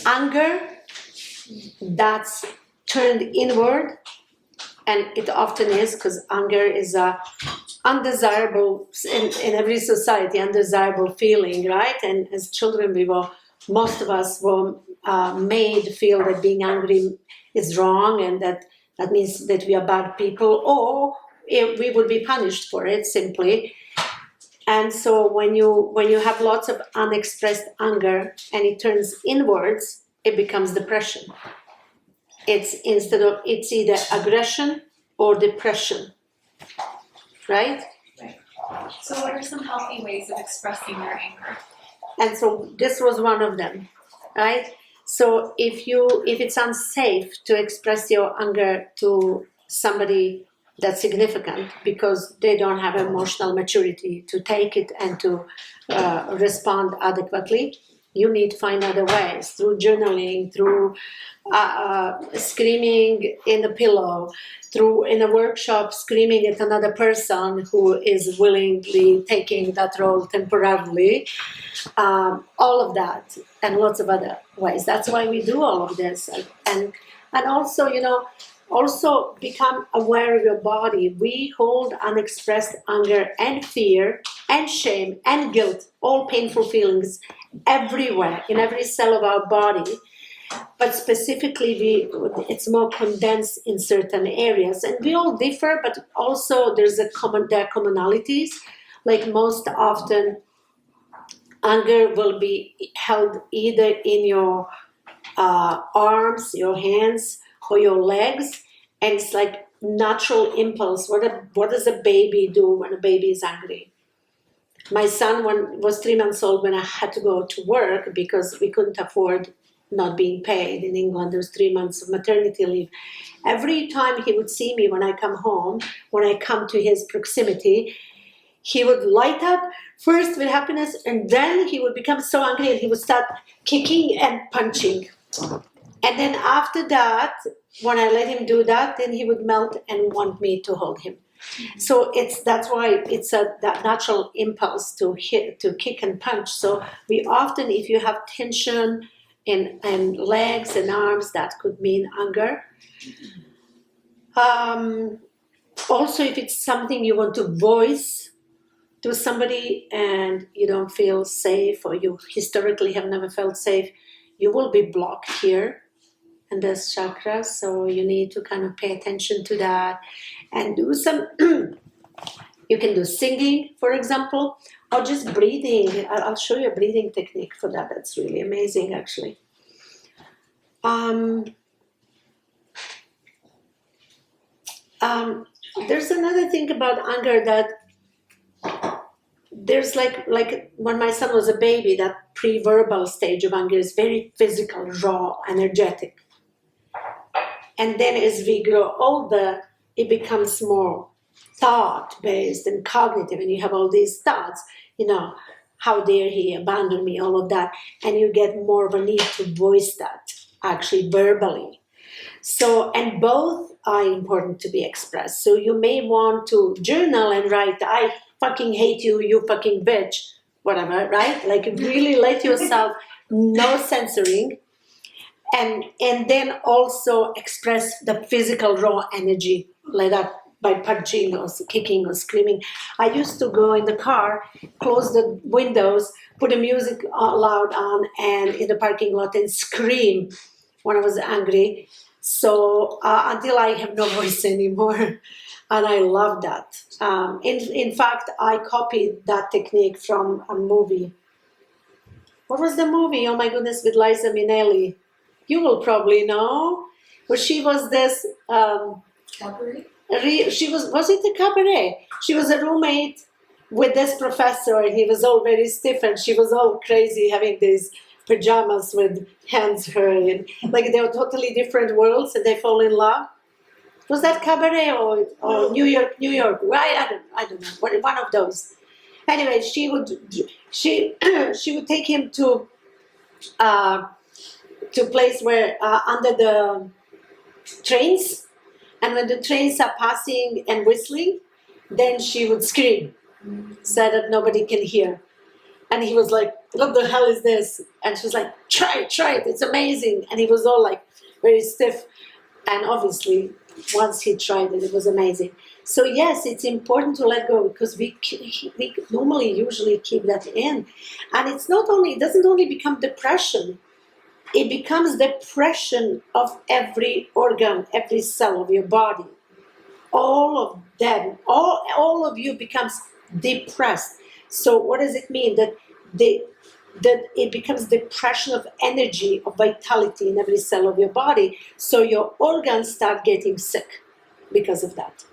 anger that's turned inward, and it often is, because anger is a undesirable, in every society, undesirable feeling, right? And as children, most of us were made feel that being angry is wrong, and that means that we are bad people, or we would be punished for it simply. And so when you have lots of unexpressed anger and it turns inwards, it becomes depression. It's either aggression or depression, right? Right. So what are some healthy ways of expressing your anger? And so this was one of them, right? So if it's unsafe to express your anger to somebody that's significant because they don't have emotional maturity to take it and to respond adequately, you need to find other ways, through journaling, through screaming in the pillow, through in a workshop screaming at another person who is willingly taking that role temporarily, all of that, and lots of other ways. That's why we do all of this, and also, also become aware of your body. We hold unexpressed anger and fear and shame and guilt, all painful feelings, everywhere, in every cell of our body. But specifically, it's more condensed in certain areas. And we all differ, but also there are commonalities. Like most often, anger will be held either in your arms, your hands, or your legs, and it's like natural impulse. What does a baby do when a baby is angry? My son was 3 months old when I had to go to work because we couldn't afford not being paid in England. There was 3 months of maternity leave. Every time he would see me when I come home, when I come to his proximity, he would light up first with happiness, and then he would become so angry and he would start kicking and punching. And then after that, when I let him do that, then he would melt and want me to hold him. So that's why it's that natural impulse to kick and punch. So we often, if you have tension in legs and arms, that could mean anger. Also, if it's something you want to voice to somebody and you don't feel safe, or you historically have never felt safe, you will be blocked here and there's chakras, so you need to kind of pay attention to that and do some you can do singing, for example, or just breathing. I'll show you a breathing technique for that. That's really amazing, actually. There's another thing about anger, that there's like when my son was a baby, that pre-verbal stage of anger is very physical, raw, energetic. And then as we grow older, it becomes more thought-based and cognitive, and you have all these thoughts, how dare he abandon me, all of that, and you get more of a need to voice that, actually verbally. So, and both are important to be expressed. So you may want to journal and write, I fucking hate you, you fucking bitch, whatever, right? Like really let yourself, no censoring. And then also express the physical raw energy like that by punching or kicking or screaming. I used to go in the car, close the windows, put the music loud on, and in the parking lot and scream when I was angry. So until I have no voice anymore. And I love that. In fact, I copied that technique from a movie. What was the movie? Oh my goodness, with Liza Minnelli. You will probably know. But she was this... Cabaret? Was it a cabaret? She was a roommate with this professor, and he was all very stiff, and she was all crazy, having these pajamas with hands hurling. Like they were totally different worlds, and they fall in love. Was that Cabaret or New York? Right? I don't know. One of those. Anyway, she would take him to place where under the trains, and when the trains are passing and whistling, then she would scream so that nobody can hear. And he was like, what the hell is this? And she was like, try it, it's amazing. And he was all like very stiff. And obviously, once he tried it, it was amazing. So yes, it's important to let go, because we normally usually keep that in. And it doesn't only become depression, it becomes depression of every organ, every cell of your body. All of them, all of you becomes depressed. So what does it mean? That it becomes depression of energy, of vitality in every cell of your body. So your organs start getting sick because of that.